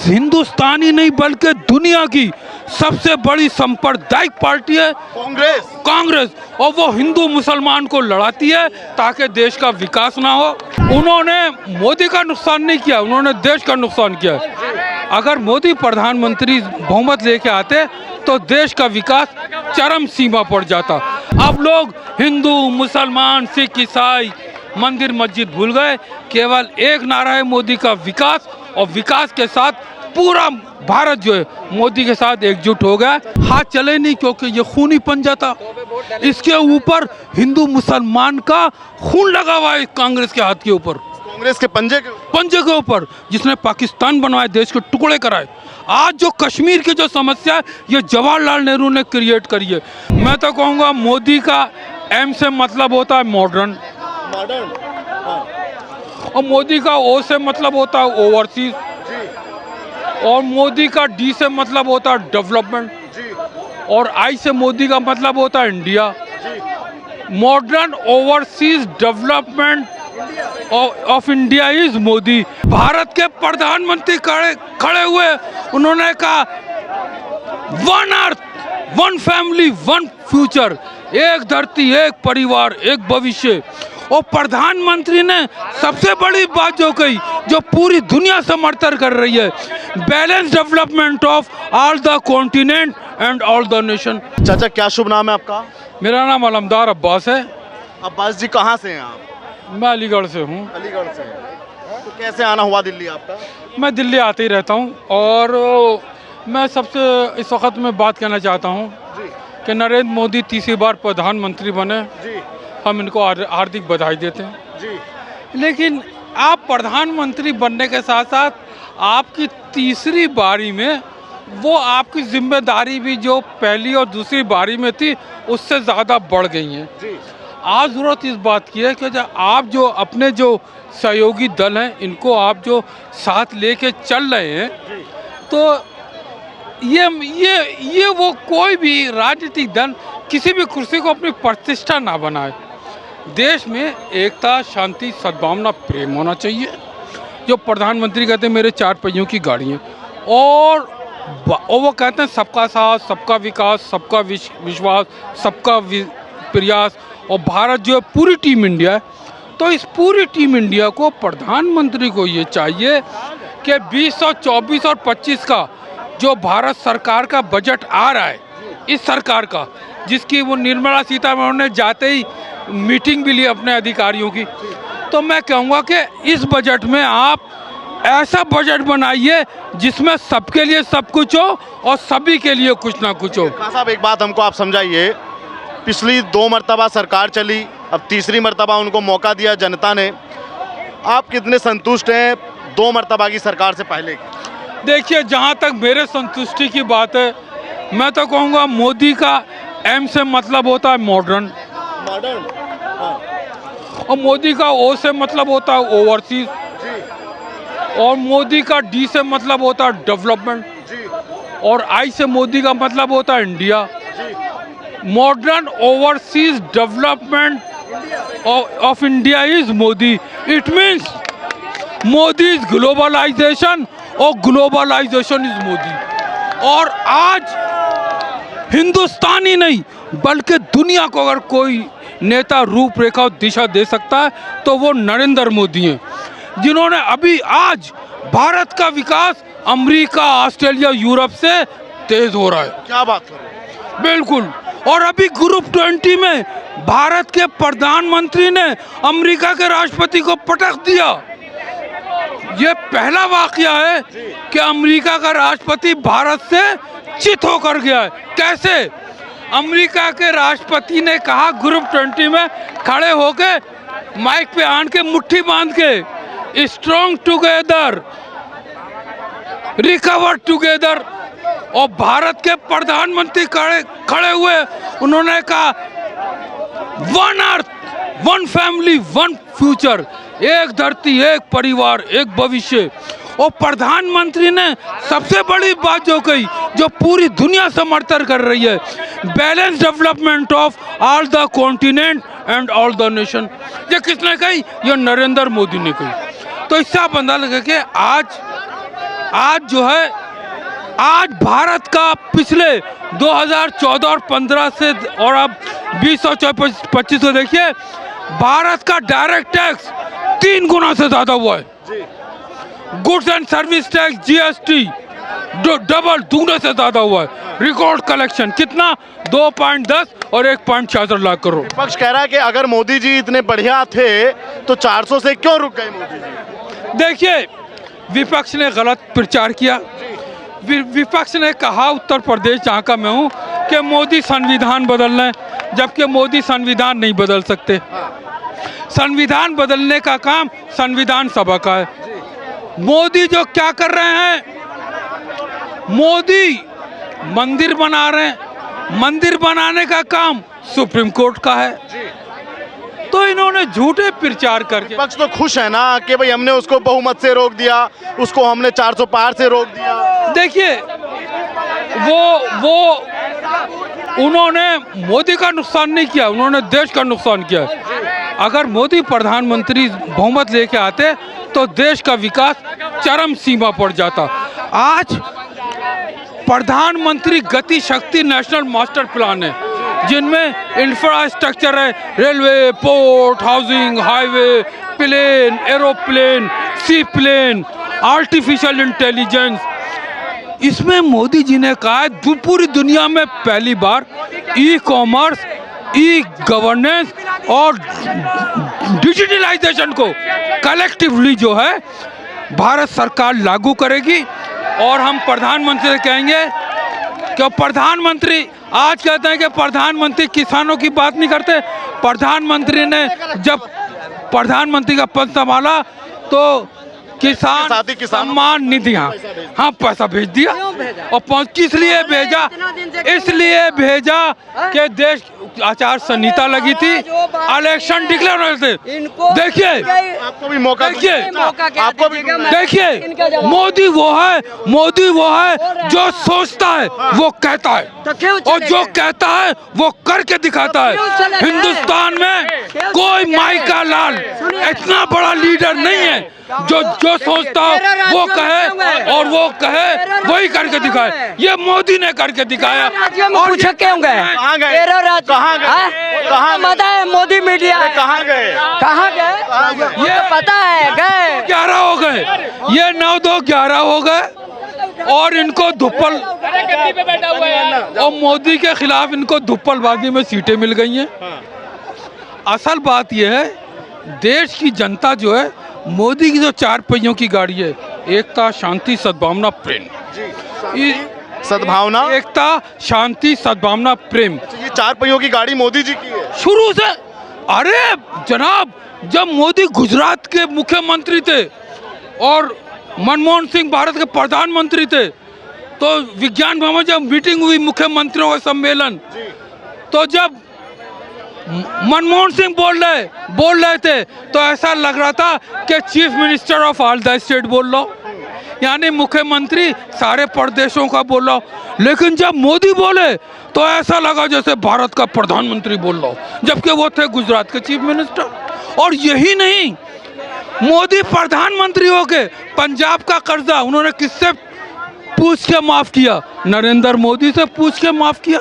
हिंदुस्तान ही नहीं बल्कि दुनिया की सबसे बड़ी सांप्रदायिक पार्टी है कांग्रेस। और वो हिंदू मुसलमान को लड़ाती है ताकि देश का विकास ना हो। उन्होंने मोदी का नुकसान नहीं किया, उन्होंने देश का नुकसान किया। अगर मोदी प्रधानमंत्री बहुमत लेके आते तो देश का विकास चरम सीमा पर जाता। अब लोग हिंदू मुसलमान सिख ईसाई मंदिर मस्जिद भूल गए, केवल एक नारा है मोदी का विकास, और विकास के साथ पूरा भारत जो है मोदी के साथ एकजुट हो गया। हाथ चले नहीं क्योंकि ये खूनी पंजा था, इसके ऊपर हिंदू मुसलमान का खून लगा हुआ है कांग्रेस के हाथ के ऊपर, कांग्रेस के पंजे के ऊपर, जिसने पाकिस्तान बनवाए, देश के टुकड़े कराए। आज जो कश्मीर की जो समस्या है ये जवाहरलाल नेहरू ने क्रिएट करी है। मैं तो कहूँगा मोदी का एम से मतलब होता है मॉडर्न, और मोदी का ओ से मतलब होता है ओवरसीज, और मोदी का डी से मतलब होता है डेवलपमेंट, और आई से मोदी का मतलब होता है India. Modern overseas development of India is Modi. Bharat के प्रधानमंत्री खड़े हुए, उन्होंने कहा one earth one family one future, एक धरती एक परिवार एक भविष्य। और प्रधानमंत्री ने सबसे बड़ी बात जो कही, जो पूरी दुनिया समर्थन कर रही है, balance development of all the continent and all the nation. चाचा क्या शुभ नाम है आपका? मेरा नाम अलमदार अब्बास है। अब्बास जी कहाँ से हैं आप? मैं अलीगढ़ से हूँ। अलीगढ़ से। तो कैसे आना हुआ दिल्ली आपका? मैं दिल्ली आते ही रहता हूँ, और मैं सबसे इस वक्त में बात कहना चाहता हूँ कि नरेंद्र मोदी तीसरी बार प्रधानमंत्री बने, हम इनको हार्दिक बधाई देते हैं। लेकिन आप प्रधानमंत्री बनने के साथ साथ आपकी तीसरी बारी में वो आपकी जिम्मेदारी भी जो पहली और दूसरी बारी में थी उससे ज़्यादा बढ़ गई हैं। आज ज़रूरत इस बात की है कि आप जो अपने जो सहयोगी दल हैं इनको आप जो साथ लेके चल रहे हैं, तो ये वो कोई भी राजनीतिक दल किसी भी कुर्सी को अपनी प्रतिष्ठा ना बनाए। देश में एकता शांति सद्भावना प्रेम होना चाहिए। जो प्रधानमंत्री कहते हैं मेरे 4 पहियों की गाड़ी है, और वो कहते हैं सबका साथ सबका विकास सबका विश्वास सबका प्रयास, और भारत जो है पूरी टीम इंडिया है। तो इस पूरी टीम इंडिया को प्रधानमंत्री को ये चाहिए कि 2024 और 25 का जो भारत सरकार का बजट आ रहा है, इस सरकार का, जिसकी वो निर्मला सीतारमण ने जाते ही मीटिंग भी ली अपने अधिकारियों की, तो मैं कहूँगा कि इस बजट में आप ऐसा बजट बनाइए जिसमें सबके लिए सब कुछ हो और सभी के लिए कुछ ना कुछ हो। खान साहब एक बात हमको आप समझाइए, पिछली 2 मरतबा सरकार चली, अब तीसरी मरतबा उनको मौका दिया जनता ने, आप कितने संतुष्ट हैं 2 मरतबा की सरकार से पहले की? देखिए, जहाँ तक मेरे संतुष्टि की बात है, मैं तो कहूँगा मोदी का एम से मतलब होता है मॉडर्न, और मोदी का ओ से मतलब होता है ओवरसीज, और मोदी का डी से मतलब होता है डेवलपमेंट, और आई से मोदी का मतलब होता है India. Modern overseas development of India is Modi. It means Modi is globalisation और ग्लोबलाइजेशन इज मोदी। और आज हिंदुस्तान ही नहीं बल्कि दुनिया को अगर कोई नेता रूपरेखा और दिशा दे सकता है तो वो नरेंद्र मोदी हैं, जिन्होंने अभी आज भारत का विकास अमेरिका ऑस्ट्रेलिया यूरोप से तेज हो रहा है। क्या बात कर रहे हैं? बिल्कुल। और अभी ग्रुप 20 में भारत के प्रधानमंत्री ने अमेरिका के राष्ट्रपति को पटक दिया। ये पहला वाकया है कि अमेरिका का राष्ट्रपति भारत से चित होकर गया है। कैसे? अमेरिका के राष्ट्रपति ने कहा ग्रुप 20 में खड़े होके माइक पे आन के मुट्ठी बांध के, स्ट्रॉन्ग टुगेदर रिकवर टुगेदर। और भारत के प्रधानमंत्री खड़े हुए, उन्होंने कहा one earth one family one future, एक धरती एक परिवार एक भविष्य। और प्रधानमंत्री ने सबसे बड़ी बात जो कही, जो पूरी दुनिया समर्थन कर रही है, balance development of all the continent and all the nation. ये किसने कही? ये नरेंद्र मोदी ने कही। तो इससे आप अंदाजा लगा कि आज जो है, आज भारत का पिछले 2014 और 15 से और अब 20 और 25 को देखिए, भारत का डायरेक्ट टैक्स 3 गुना से ज्यादा हुआ है। Goods and service tax GST double, दूगने से ज्यादा हुआ है। रिकॉर्ड कलेक्शन कितना, 2.10 और 1.66 लाख करोड़। विपक्ष कह रहा है कि अगर मोदी जी इतने बढ़िया थे तो 400 से क्यों रुक गए मोदी जी? देखिए, विपक्ष ने गलत प्रचार किया। विपक्ष ने कहा, उत्तर प्रदेश जहाँ का मैं हूँ, कि मोदी संविधान बदल रहे हैं, जबकि मोदी संविधान नहीं बदल सकते। संविधान बदलने का काम संविधान सभा का है। मोदी जो क्या कर रहे हैं, मोदी मंदिर बना रहे हैं, मंदिर बनाने का काम सुप्रीम कोर्ट का है। तो इन्होंने झूठे प्रचार करके, विपक्ष तो खुश है ना कि भाई हमने उसको बहुमत से रोक दिया, उसको हमने 400 पार से रोक दिया। देखिए, वो उन्होंने मोदी का नुकसान नहीं किया, उन्होंने देश का नुकसान किया। अगर मोदी प्रधानमंत्री बहुमत लेके आते तो देश का विकास चरम सीमा पर जाता। आज प्रधानमंत्री गति शक्ति नेशनल मास्टर प्लान है, जिनमें इंफ्रास्ट्रक्चर है, railway, port, housing, highway, plane, aeroplane, sea plane, artificial intelligence. इसमें मोदी जी ने कहा है पूरी दुनिया में पहली बार ई कॉमर्स, ई गवर्नेंस और डिजिटलाइजेशन को कलेक्टिवली जो है भारत सरकार लागू करेगी। और हम प्रधानमंत्री से कहेंगे कि प्रधानमंत्री आज कहते हैं कि प्रधानमंत्री किसानों की बात नहीं करते। प्रधानमंत्री ने जब प्रधानमंत्री का पद संभाला तो किसान सम्मान निधि, हाँ पैसा भेज दिया। और किस लिए भेजा, इसलिए भेजा कि देश आचार संहिता लगी थी, इलेक्शन डिक्लेयर होने से। देखिए, आपको भी मौका, देखिए, आपको भी देखिए, मोदी वो है जो सोचता है वो कहता है, और जो कहता है वो करके दिखाता है। हिंदुस्तान में कोई माई का लाल इतना बड़ा लीडर नहीं है जो सोचता हो वो कहे, और वो कहे वही करके दिखाए। ये मोदी ने करके दिखाया। और पूछे क्यों गए? कहाँ गए? कहाँ गए? कहाँ पता है? मोदी मीडिया कहाँ गए? कहाँ गए? ये पता है, गए 11 हो गए, ये 9-2-11 हो गए। और इनको धुप्पल, और मोदी के खिलाफ इनको धुप्पलबाजी में सीटें मिल गई हैं। असल बात यह है, देश की जनता जो है, मोदी की जो 4 पहियों की गाड़ी है, एकता, शांति, सद्भावना, प्रेम, सद्भावना, एकता, शांति, सद्भावना, प्रेम, ये 4 पहियों की गाड़ी मोदी जी की है शुरू से। अरे जनाब, जब मोदी गुजरात के मुख्यमंत्री थे और मनमोहन सिंह भारत के प्रधानमंत्री थे, तो विज्ञान भवन जब मीटिंग हुई मुख्यमंत्रियों का सम्मेलन, तो जब मनमोहन सिंह बोल रहे थे तो ऐसा लग रहा था कि chief minister of all the state बोल रहा हूँ, यानी मुख्यमंत्री सारे प्रदेशों का बोल रहा हूँ। लेकिन जब मोदी बोले तो ऐसा लगा जैसे भारत का प्रधानमंत्री बोल रहा हूँ, जबकि वो थे गुजरात के चीफ मिनिस्टर। और यही नहीं, मोदी प्रधानमंत्री होके पंजाब का कर्जा उन्होंने किससे पूछ के माफ किया? नरेंद्र मोदी से पूछ के माफ किया।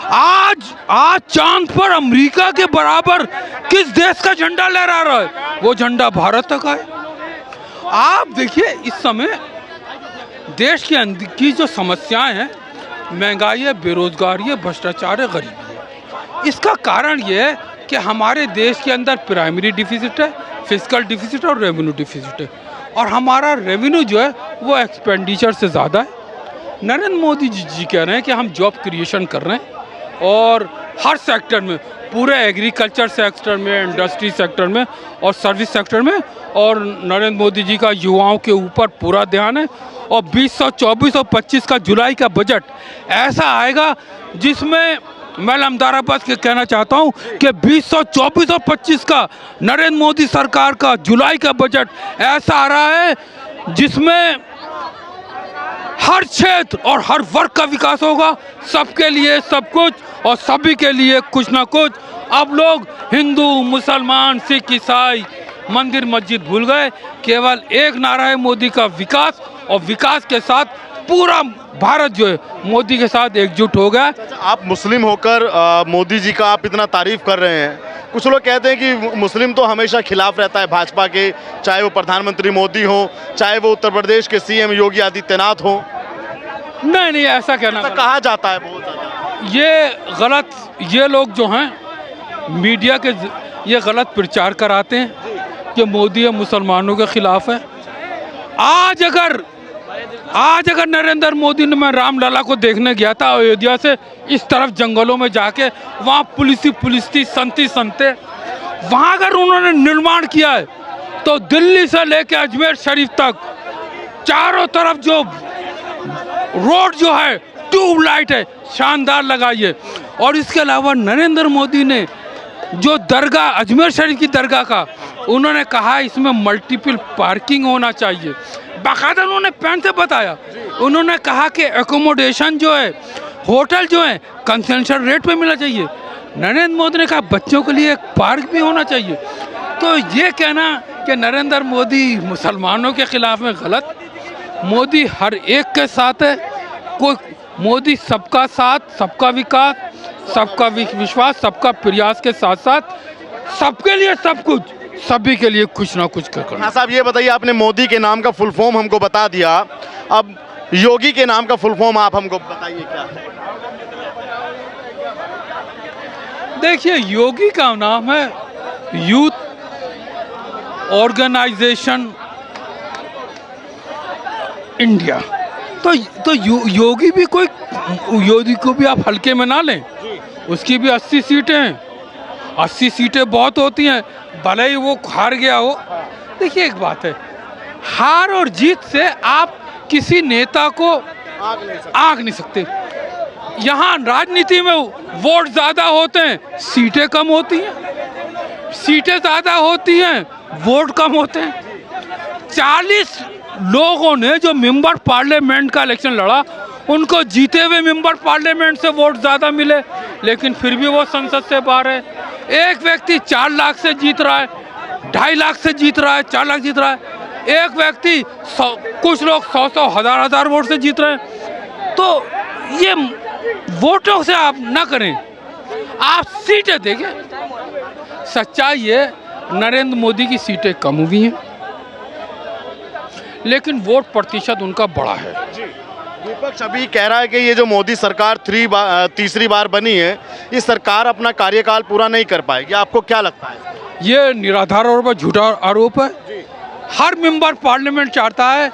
आज चांद पर अमेरिका के बराबर किस देश का झंडा लहरा रहा है? वो झंडा भारत का है। आप देखिए, इस समय देश के अंदर की जो समस्याएं हैं, महंगाई है, बेरोजगारी है, भ्रष्टाचार है, गरीबी है। इसका कारण ये है कि हमारे देश के अंदर प्राइमरी डिफिसिट है, फिस्कल डिफिसिट और रेवेन्यू डिफिसिट है। और हमारा रेवेन्यू जो है वो एक्सपेंडिचर से ज़्यादा है। नरेंद्र मोदी जी कह रहे हैं कि हम जॉब क्रिएशन कर रहे हैं, और हर सेक्टर में, पूरे एग्रीकल्चर सेक्टर में, इंडस्ट्री सेक्टर में और सर्विस सेक्टर में। और नरेंद्र मोदी जी का युवाओं के ऊपर पूरा ध्यान है। और 2024 और 25 का जुलाई का बजट ऐसा आएगा जिसमें मैं लमदाराबाद के कहना चाहता हूं कि 2024 और 25 का नरेंद्र मोदी सरकार का जुलाई का बजट ऐसा आ रहा है जिसमें हर क्षेत्र और हर वर्ग का विकास होगा। सबके लिए सब कुछ और सभी के लिए कुछ ना कुछ। अब लोग हिंदू, मुसलमान, सिख, ईसाई, मंदिर मस्जिद भूल गए। केवल एक नारा है मोदी का, विकास और विकास के साथ पूरा भारत जो है मोदी के साथ एकजुट हो गया। आप मुस्लिम होकर मोदी जी का आप इतना तारीफ कर रहे हैं, कुछ लोग कहते हैं कि मुस्लिम तो हमेशा खिलाफ रहता है भाजपा के, चाहे वो प्रधानमंत्री मोदी हो, चाहे वो उत्तर प्रदेश के सीएम योगी आदित्यनाथ हो। नहीं नहीं, ऐसा कहना ऐसा कहा जाता है बहुत ज़्यादा। ये गलत, ये लोग जो हैं मीडिया के ये गलत प्रचार कराते हैं कि मोदी मुसलमानों के खिलाफ है। आज अगर नरेंद्र मोदी ने, मैं रामलला को देखने गया था अयोध्या से इस तरफ जंगलों में जाके, वहाँ पुलिस थी, संते वहाँ अगर उन्होंने निर्माण किया है तो दिल्ली से लेके अजमेर शरीफ तक चारों तरफ जो रोड जो है ट्यूबलाइट है, शानदार लगाई है। और इसके अलावा नरेंद्र मोदी ने जो दरगाह, अजमेर शरीफ की दरगाह का, उन्होंने कहा इसमें मल्टीपल पार्किंग होना चाहिए। बाकायदा उन्होंने पेन से बताया, उन्होंने कहा कि एकोमोडेशन जो है, होटल जो है कंसेशन रेट पे मिलना चाहिए। नरेंद्र मोदी ने कहा बच्चों के लिए एक पार्क भी होना चाहिए। तो ये कहना कि नरेंद्र मोदी मुसलमानों के खिलाफ में गलत। मोदी हर एक के साथ है, कोई मोदी सबका साथ, सबका विकास, सबका विश्वास, सबका प्रयास के साथ साथ सबके लिए सब कुछ, सभी के लिए कुछ ना कुछ करना। हाँ साहब, ये बताइए, आपने मोदी के नाम का फुल फॉर्म हमको बता दिया, अब योगी के नाम का फुल फॉर्म आप हमको बताइए क्या है। देखिए, योगी का नाम है यूथ ऑर्गेनाइजेशन इंडिया। तो योगी भी कोई, योगी को भी आप हल्के में ना लें, उसकी भी 80 सीटें हैं। 80 सीटें बहुत होती हैं, भले ही वो हार गया हो। देखिए एक बात है, हार और जीत से आप किसी नेता को आंक नहीं सकते। यहाँ राजनीति में वोट ज़्यादा होते हैं, सीटें कम होती हैं, सीटें ज़्यादा होती हैं, वोट कम होते हैं। 40 लोगों ने जो मेंबर पार्लियामेंट का इलेक्शन लड़ा, उनको जीते हुए मेंबर पार्लियामेंट से वोट ज़्यादा मिले, लेकिन फिर भी वो संसद से बाहर है। एक व्यक्ति 4 लाख से जीत रहा है, 2.5 लाख से जीत रहा है, 4 लाख जीत रहा है। एक व्यक्ति कुछ लोग 100 हज़ार वोट से जीत रहे हैं। तो ये वोटों से आप ना करें, आप सीटें देखें। सच्चाई है, नरेंद्र मोदी की सीटें कम हुई हैं, लेकिन वोट प्रतिशत उनका बड़ा है। विपक्ष अभी कह रहा है कि ये जो मोदी सरकार तीसरी बार बनी है, ये सरकार अपना कार्यकाल पूरा नहीं कर पाएगी। आपको क्या लगता है? ये निराधार और झूठा आरोप है। हर मेंबर पार्लियामेंट चाहता है,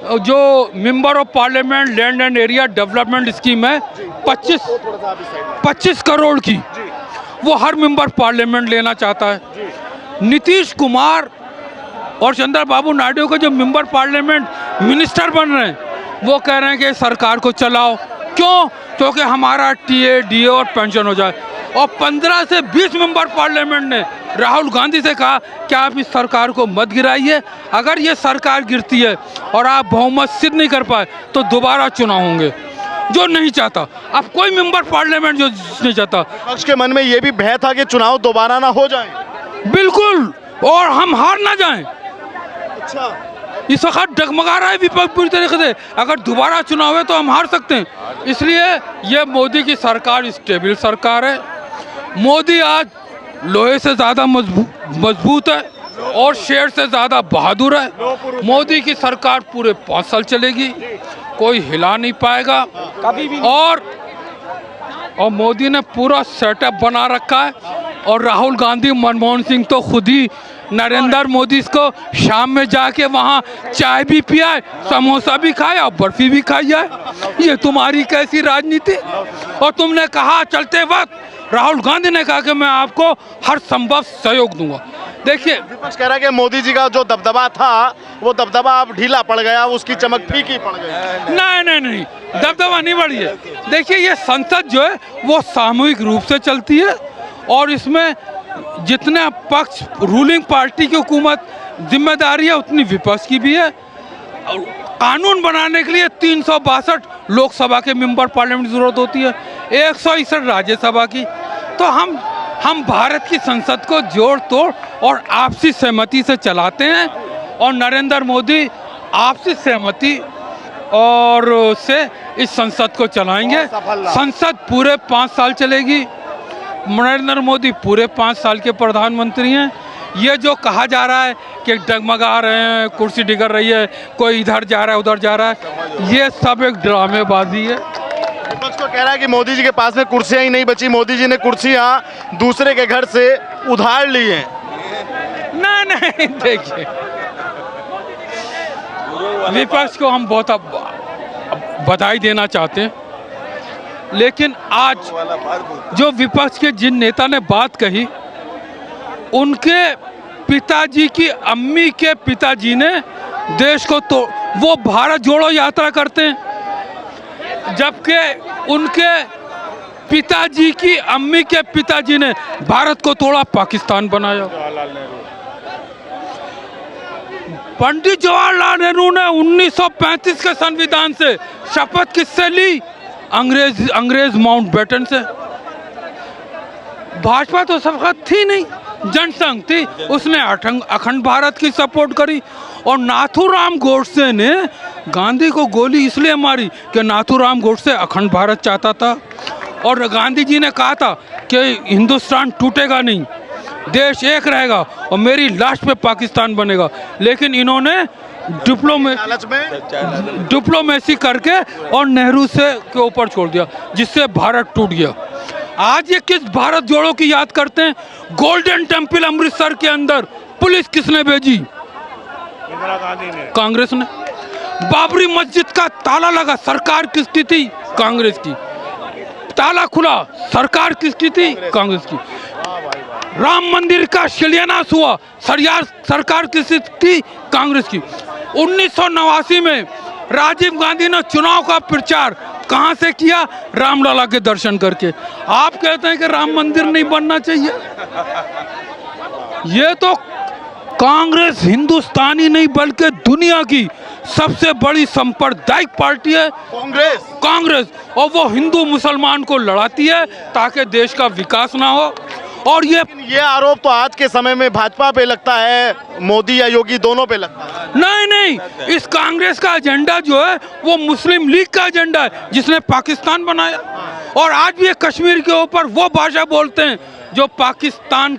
जो member of parliament land and area development scheme है 25 करोड़ की, वो हर मेंबर पार्लियामेंट लेना चाहता है। नीतीश कुमार और चंद्रबाबू नायडू को जो मेंबर पार्लियामेंट मिनिस्टर बन रहे हैं, वो कह रहे हैं कि सरकार को चलाओ। क्यों? क्योंकि हमारा टीए डीए और पेंशन हो जाए। और 15 से 20 मेंबर पार्लियामेंट ने राहुल गांधी से कहा कि आप इस सरकार को मत गिराइए, अगर ये सरकार गिरती है और आप बहुमत सिद्ध नहीं कर पाए तो दोबारा चुनाव होंगे, जो नहीं चाहता। अब कोई मेंबर पार्लियामेंट जो नहीं चाहता। विपक्ष के मन में ये भी भय था कि चुनाव दोबारा ना हो जाए। बिल्कुल, और हम हार ना जाएं। अच्छा, इस वक्त डगमगा रहा है विपक्ष पूरी तरीके से, अगर दोबारा चुनाव है तो हम हार सकते हैं। इसलिए ये मोदी की सरकार स्टेबल सरकार है। मोदी आज लोहे से ज़्यादा मजबूत है और शेर से ज़्यादा बहादुर है। मोदी की सरकार पूरे 5 साल चलेगी, कोई हिला नहीं पाएगा कभी भी। और मोदी ने पूरा सेटअप बना रखा है। और राहुल गांधी, मनमोहन सिंह तो खुद ही नरेंद्र मोदी को शाम में जाके वहाँ चाय भी पियाए, समोसा भी खाए और बर्फी भी खाई जाए। ये तुम्हारी कैसी राजनीति? और तुमने कहा चलते वक्त, राहुल गांधी ने कहा कि मैं आपको हर संभव सहयोग दूंगा। देखिए, विपक्ष कह रहा है कि मोदी जी का जो दबदबा था, वो दबदबा अब ढीला पड़ गया, उसकी चमक फीकी पड़ गई। नहीं, दबदबा नहीं बढ़ी है। देखिए, ये संसद जो है वो सामूहिक रूप से चलती है और इसमें जितने पक्ष, रूलिंग पार्टी की हुकूमत जिम्मेदारी है, उतनी विपक्ष की भी है। कानून बनाने के लिए 362 लोकसभा के मेंबर पार्लियामेंट की जरूरत होती है, 161 राज्यसभा की। तो हम भारत की संसद को जोड़ तोड़ और आपसी सहमति से चलाते हैं। और नरेंद्र मोदी आपसी सहमति और से इस संसद को चलाएंगे। संसद पूरे 5 साल चलेगी। नरेंद्र मोदी पूरे 5 साल के प्रधानमंत्री हैं। ये जो कहा जा रहा है कि डगमगा रहे हैं, कुर्सी डिगर रही है, कोई इधर जा रहा है उधर जा रहा है, ये सब एक ड्रामेबाजी है। विपक्ष तो कह रहा है कि मोदी जी के पास में कुर्सियां ही नहीं बची, मोदी जी ने कुर्सियां दूसरे के घर से उधार ली हैं। नहीं देखिए, विपक्ष को हम बहुत बधाई देना चाहते हैं, लेकिन आज जो विपक्ष के जिन नेता ने बात कही, उनके पिताजी की अम्मी के पिताजी ने देश को तो वो भारत जोड़ो यात्रा करते हैं, जबकि उनके पिताजी की अम्मी के पिताजी ने भारत को तोड़ा, पाकिस्तान बनाया। पंडित जवाहरलाल नेहरू ने 1935 के संविधान से शपथ किससे ली? अंग्रेज माउंटबेटन से। भाजपा तो शपथ थी नहीं, जनसंघ थी, उसने अखंड भारत की सपोर्ट करी। और नाथूराम गोडसे ने गांधी को गोली इसलिए मारी कि नाथूराम गोडसे अखंड भारत चाहता था, और गांधी जी ने कहा था कि हिंदुस्तान टूटेगा नहीं, देश एक रहेगा और मेरी लास्ट पे पाकिस्तान बनेगा। लेकिन इन्होंने डिप्लोमेसी करके और नेहरू से के ऊपर छोड़ दिया, जिससे भारत टूट गया। आज ये किस भारत जोड़ो की याद करते हैं? गोल्डन टेम्पल अमृतसर के अंदर पुलिस किसने भेजी? इंदिरा गांधी ने, कांग्रेस ने। बाबरी मस्जिद का ताला लगा, सरकार किसकी थी? कांग्रेस की। ताला खुला, सरकार किसकी थी? कांग्रेस की। राम मंदिर का शिलान्यास हुआ, सरकार किसकी थी? कांग्रेस की। 1989 में राजीव गांधी ने चुनाव का प्रचार कहां से किया? रामलला के दर्शन करके। आप कहते हैं कि राम मंदिर नहीं बनना चाहिए? ये तो कांग्रेस हिंदुस्तानी नहीं बल्कि दुनिया की सबसे बड़ी सांप्रदायिक पार्टी है कांग्रेस, और वो हिंदू मुसलमान को लड़ाती है ताकि देश का विकास ना हो। और ये आरोप तो आज के समय में भाजपा पे लगता है, मोदी या योगी दोनों पे लगता है। नहीं, इस कांग्रेस का एजेंडा जो है वो मुस्लिम लीग का एजेंडा है, जिसने पाकिस्तान बनाया। और आज भी कश्मीर के ऊपर वो भाषा बोलते हैं जो पाकिस्तान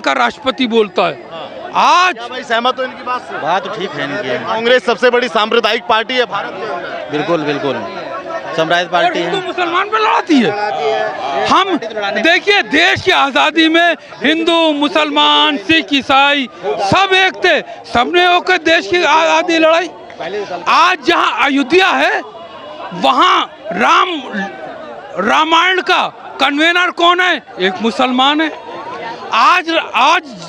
का राष्ट्रपति बोलता है। आज भाई सहमत हो इनकी बात से? बात तो ठीक है इनकी। कांग्रेस सबसे बड़ी सांप्रदायिक पार्टी है भारत के अंदर। बिल्कुल साम्राज्य पार्टी है, हिंदू मुसलमान पे लड़ाती है। हम देखिए, देश की आज़ादी में हिंदू मुसलमान सिख ईसाई सब एक थे, सबने होकर देश की आज़ादी लड़ाई। आज जहां अयोध्या है वहां रामायण का कन्वेनर कौन है? एक मुसलमान है। आज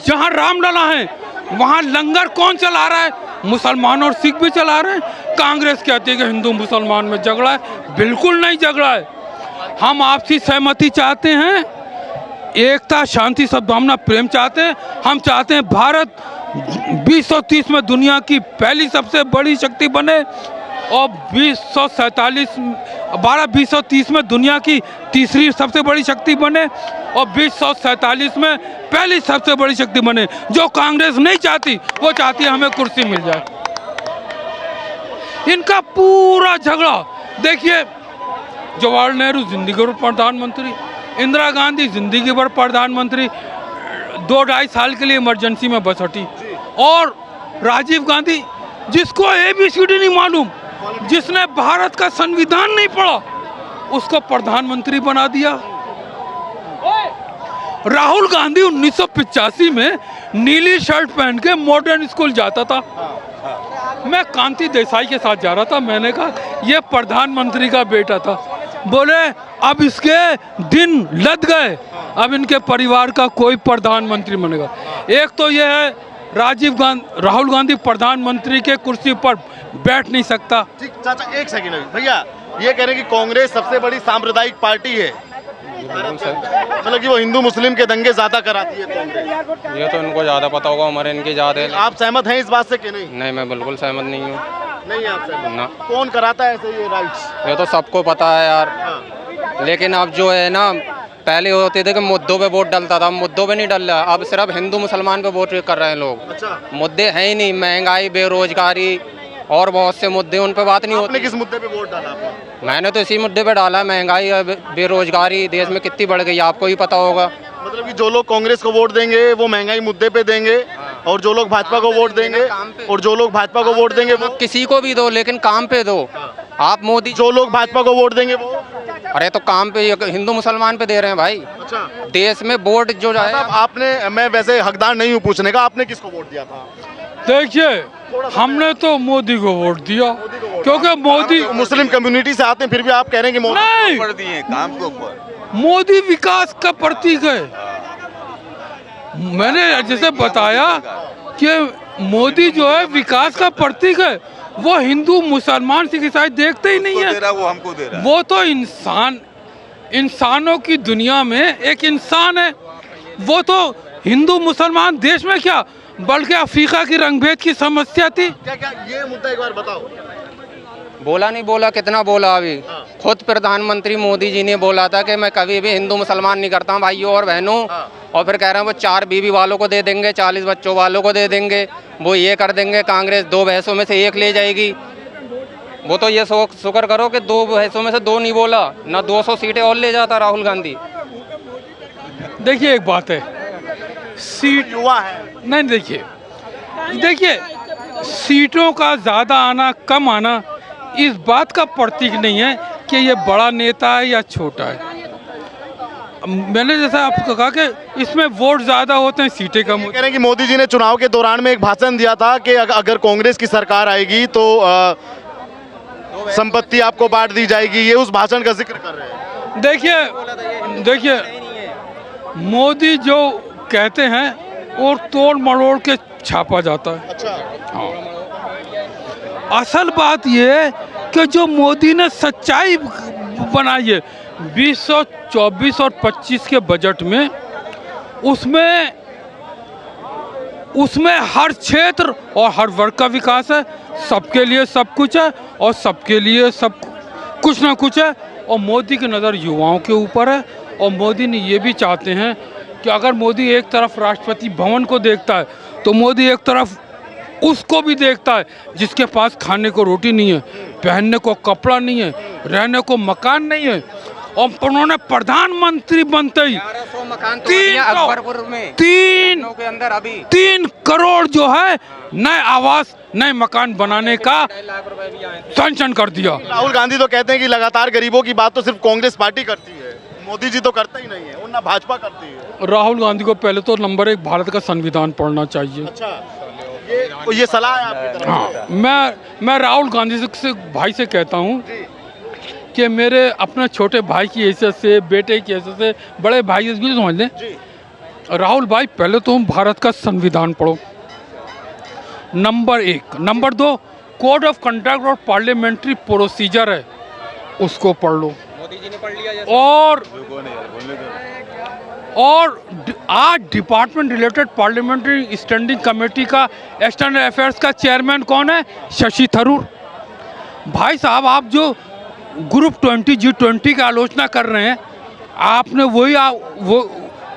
जहां रामलला है वहां लंगर कौन चला रहा है? मुसलमान और सिख भी चला रहे हैं। कांग्रेस कहती है कि हिंदू मुसलमान में झगड़ा है, बिल्कुल नहीं झगड़ा है। हम आपसी सहमति चाहते हैं, एकता शांति सद्भावना प्रेम चाहते हैं। हम चाहते हैं भारत 2030 में दुनिया की पहली सबसे बड़ी शक्ति बने, और 2030 में दुनिया की तीसरी सबसे बड़ी शक्ति बने, और 2047 में पहली सबसे बड़ी शक्ति बने। जो कांग्रेस नहीं चाहती, वो चाहती है हमें कुर्सी मिल जाए। इनका पूरा झगड़ा देखिए, जवाहरलाल नेहरू जिंदगी भर प्रधानमंत्री, इंदिरा गांधी जिंदगी भर प्रधानमंत्री, 2-2.5 साल के लिए इमरजेंसी में बस हटी, और राजीव गांधी जिसको ABCD नहीं मालूम, जिसने भारत का संविधान नहीं पढ़ा, उसको प्रधानमंत्री बना दिया। राहुल गांधी 1985 में नीली शर्ट पहन के मॉडर्न स्कूल जाता था। मैं कांति देसाई के साथ जा रहा था, मैंने कहा यह प्रधानमंत्री का बेटा था। बोले अब इसके दिन लद गए, अब इनके परिवार का कोई प्रधानमंत्री बनेगा। एक तो यह है राहुल गांधी प्रधानमंत्री के कुर्सी पर बैठ नहीं सकता। ठीक चाचा, एक सेकंड भैया, ये कह रहे हैं कि कांग्रेस सबसे बड़ी सांप्रदायिक पार्टी है, मतलब कि वो हिंदू मुस्लिम के दंगे ज्यादा कराती है कांग्रेस। ये तो इनको ज्यादा पता होगा, हमारे इनकी ज्यादा है। आप सहमत हैं इस बात से कि नहीं? नहीं, मैं बिल्कुल सहमत नहीं हूँ। नहीं आप सहमत ना। कौन कराता है ऐसे ये राइट्स? ये तो सबको पता है यार, लेकिन अब जो है ना, पहले होते थे कि मुद्दों पे वोट डलता था, मुद्दों पे नहीं डल रहा। अब सिर्फ हिंदू मुसलमान पे वोट कर रहे हैं लोग। अच्छा। मुद्दे हैं ही नहीं, महंगाई, बेरोजगारी और बहुत से मुद्दे उन पे बात नहीं आपने होती। किस मुद्दे पे वोट डाला आपने? मैंने तो इसी मुद्दे पे डाला, महंगाई बेरोजगारी देश में कितनी बढ़ गई, आपको ही पता होगा। मतलब कि जो लोग कांग्रेस को वोट देंगे वो महंगाई मुद्दे पे देंगे, और जो लोग भाजपा को वोट देंगे और जो लोग भाजपा को वोट देंगे वो, किसी को भी दो लेकिन काम पे दो। आप मोदी, जो लोग भाजपा को वोट देंगे वो, अरे तो काम पे हिंदू मुसलमान पे दे रहे हैं भाई। अच्छा देश में वोट जो है, साहब आपने, मैं वैसे हकदार नहीं हूँ पूछने का, आपने किसको वोट दिया था? देखिए, हमने तो मोदी को वोट दिया, क्योंकि मोदी मुस्लिम कम्युनिटी से आते हैं, फिर भी आप कह रहे हैं कि मोदी नहीं, दिए काम के ऊपर। मोदी विकास का प्रतीक है। मैंने जैसे बताया कि मोदी जो है विकास का प्रतीक है। वो हिंदू मुसलमान सिख ईसाई देखते ही नहीं है, वो हमको दे रहा है। वो तो इंसानों की दुनिया में एक इंसान है। वो तो हिंदू मुसलमान देश में क्या, बल्कि अफ्रीका की रंगभेद की समस्या थी। क्या क्या ये मुद्दा एक बार बताओ। बोला नहीं बोला, कितना बोला अभी। खुद प्रधानमंत्री मोदी जी ने बोला था कि मैं कभी भी हिंदू मुसलमान नहीं करता हूँ भाइयों और बहनों, और फिर कह रहे हैं वो 4 बीवी वालों को दे देंगे, 40 बच्चों वालों को दे देंगे, वो ये कर देंगे, कांग्रेस 2 भैंसों में से 1 ले जाएगी। वो तो ये शुक्र करो कि 2 भैंसों में से 2 नहीं बोला, ना 200 सीटें और ले जाता राहुल गांधी। देखिए, एक बात है, सीट युवा है, नहीं, देखिए सीटों का ज़्यादा आना कम आना इस बात का प्रतीक नहीं है कि ये बड़ा नेता है या छोटा है। मैंने जैसा आपको कहा कि इसमें वोट ज़्यादा होते हैं, सीटें कम कह होती रहे हैं कि मोदी जी ने चुनाव के दौरान में एक भाषण दिया था कि अगर कांग्रेस की सरकार आएगी तो संपत्ति आपको बांट दी जाएगी, ये उस भाषण का जिक्र कर रहे हैं। देखिए मोदी जो कहते हैं और तोड़ मरोड़ के छापा जाता है। अच्छा, असल बात ये है कि जो मोदी ने सच्चाई बनाई है 2024 और 25 के बजट में, उसमें हर क्षेत्र और हर वर्ग का विकास है, सबके लिए सब कुछ है और सबके लिए सब कुछ ना कुछ है। और मोदी की नज़र युवाओं के ऊपर है, और मोदी ने ये भी चाहते हैं कि अगर मोदी एक तरफ राष्ट्रपति भवन को देखता है तो मोदी एक तरफ उसको भी देखता है जिसके पास खाने को रोटी नहीं है, पहनने को कपड़ा नहीं है, रहने को मकान नहीं है। और उन्होंने प्रधानमंत्री बनते ही 3 करोड़ जो है नए आवास, नए मकान बनाने का सैंक्शन कर दिया। राहुल गांधी तो कहते हैं कि लगातार गरीबों की बात तो सिर्फ कांग्रेस पार्टी करती है, मोदी जी तो करता ही नहीं है, और ना भाजपा करती है। राहुल गांधी को पहले तो नंबर 1 भारत का संविधान पढ़ना चाहिए। अच्छा, ये सलाह है आपकी तरफ से? हाँ, मैं राहुल गांधी से भाई से कहता हूँ कि मेरे अपने छोटे भाई की हैसियत से, बेटे की हैसियत से, बड़े भाई से भी समझ लें, राहुल भाई पहले तो हम भारत का संविधान पढ़ो, number 1। Number 2, code of conduct और पार्लियामेंट्री प्रोसीजर है, उसको पढ़ लो। मोदी जी ने पढ़ लिया। और आज department related parliamentary standing committee का एक्सटर्नल अफेयर्स का चेयरमैन कौन है? शशि थरूर। भाई साहब, आप जो ग्रुप 20 G20 की आलोचना कर रहे हैं, आपने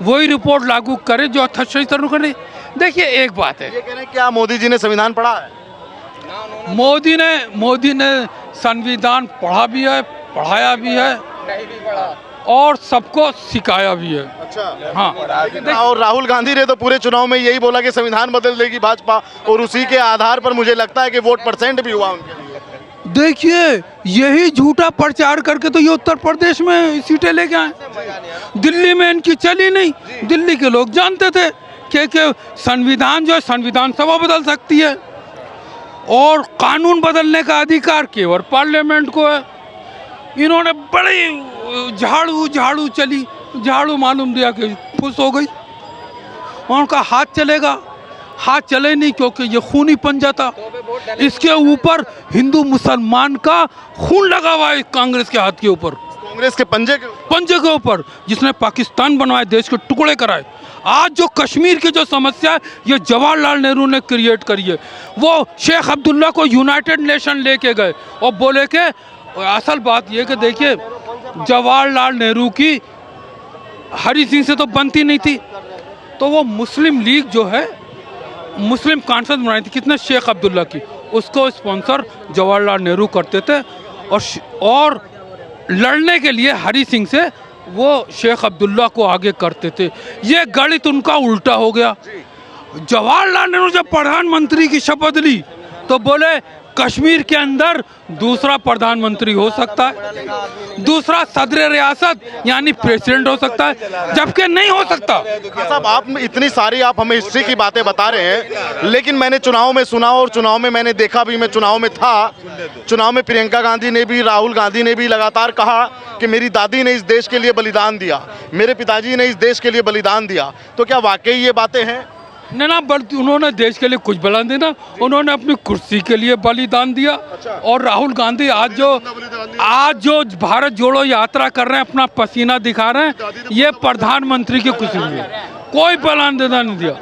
वही रिपोर्ट लागू करे जो शशि थरूर करे। देखिए, एक बात है, ये कह रहे हैं क्या मोदी जी ने संविधान पढ़ा है? मोदी ने संविधान पढ़ा भी है, पढ़ाया भी है, नहीं भी पढ़ा, और सबको सिखाया भी है। अच्छा, हाँ, और राहुल गांधी ने तो पूरे चुनाव में यही बोला कि संविधान बदल देगी भाजपा, और उसी के आधार पर मुझे लगता है कि वोट परसेंट भी हुआ उनके लिए। देखिए, यही झूठा प्रचार करके तो ये उत्तर प्रदेश में सीटें लेके आए। दिल्ली में इनकी चली नहीं। दिल्ली के लोग जानते थे कि संविधान जो है, संविधान सभा बदल सकती है, और कानून बदलने का अधिकार केवल पार्लियामेंट को है। इन्होंने बड़ी झाड़ू चली, झाड़ू मालूम दिया कि खुश हो गई। उनका हाथ चलेगा, हाथ चले नहीं, क्योंकि ये खूनी पंजा था। इसके ऊपर हिंदू मुसलमान का खून लगा हुआ है, कांग्रेस के हाथ के ऊपर, कांग्रेस के पंजे के ऊपर, जिसने पाकिस्तान बनवाए, देश के टुकड़े कराए। आज जो कश्मीर की जो समस्या है, ये जवाहरलाल नेहरू ने क्रिएट करी है। वो शेख अब्दुल्ला को यूनाइटेड नेशन लेके गए और बोले कि असल बात ये कि देखिए, जवाहरलाल नेहरू की हरी सिंह से तो बनती नहीं थी, तो वो मुस्लिम लीग जो है, मुस्लिम कॉन्फ्रेंस बनाई थी, कितने शेख अब्दुल्ला की, उसको स्पॉन्सर जवाहरलाल नेहरू करते थे और लड़ने के लिए हरी सिंह से वो शेख अब्दुल्ला को आगे करते थे। ये गणित उनका उल्टा हो गया। जवाहरलाल नेहरू जब प्रधानमंत्री की शपथ ली तो बोले कश्मीर के अंदर दूसरा प्रधानमंत्री हो सकता है, दूसरा सदर रियासत यानी प्रेसिडेंट हो सकता है, जबकि नहीं हो सकता। साहब आप इतनी सारी आप हमें हिस्ट्री की बातें बता रहे हैं, लेकिन मैंने चुनाव में सुना और चुनाव में मैंने देखा भी, मैं चुनाव में था, चुनाव में प्रियंका गांधी ने भी, राहुल गांधी ने भी लगातार कहा कि मेरी दादी ने इस देश के लिए बलिदान दिया, मेरे पिताजी ने इस देश के लिए बलिदान दिया। तो क्या वाकई ये बातें हैं? नहीं ना, बल्कि उन्होंने देश के लिए कुछ बलिदान देना, उन्होंने अपनी कुर्सी के लिए बलिदान दिया। और राहुल गांधी आज जो भारत जोड़ो यात्रा कर रहे हैं, अपना पसीना दिखा रहे हैं, ये प्रधानमंत्री की कुर्सी में कोई बलिदान नहीं दिया।